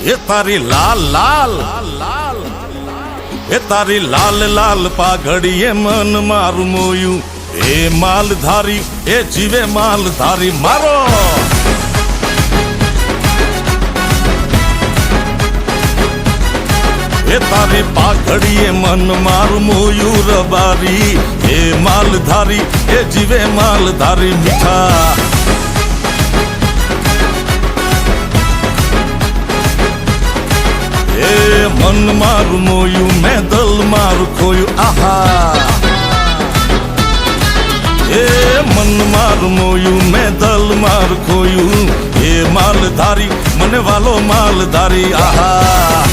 એ તારી લાલ લાલ લાલ એ તારી લાલ લાલ પાઘડીએ મન મારું મોયું એ માલધારી એ જીવે માલધારી મારો એ તારી પાઘડીએ મન મારું મોયું રબારી એ માલધારી એ જીવે માલધારી મીઠા મન મારું મોયું મેં દલ મારું ખોયું આહા એ મન મારું મોયું મેં દલ મારું ખોયું એ માલધારી મને વાલો માલધારી આહા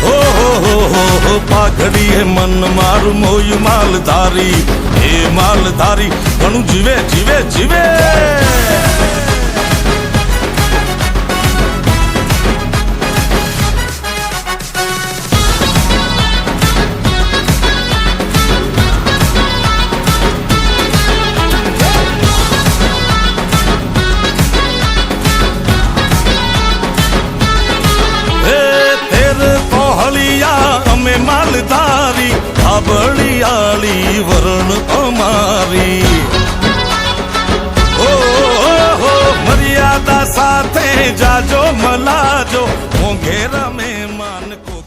હો પાઘડીએ મન મારું મોયું માલધારી એ માલધારી ઘણું જીવે જીવે જીવે અમે માલધારી ખાબડિયાળી વરણ અમારી ઓ મર્યાદા સાથે જાજો મલાજો મોંઘેરા મહેમાન કો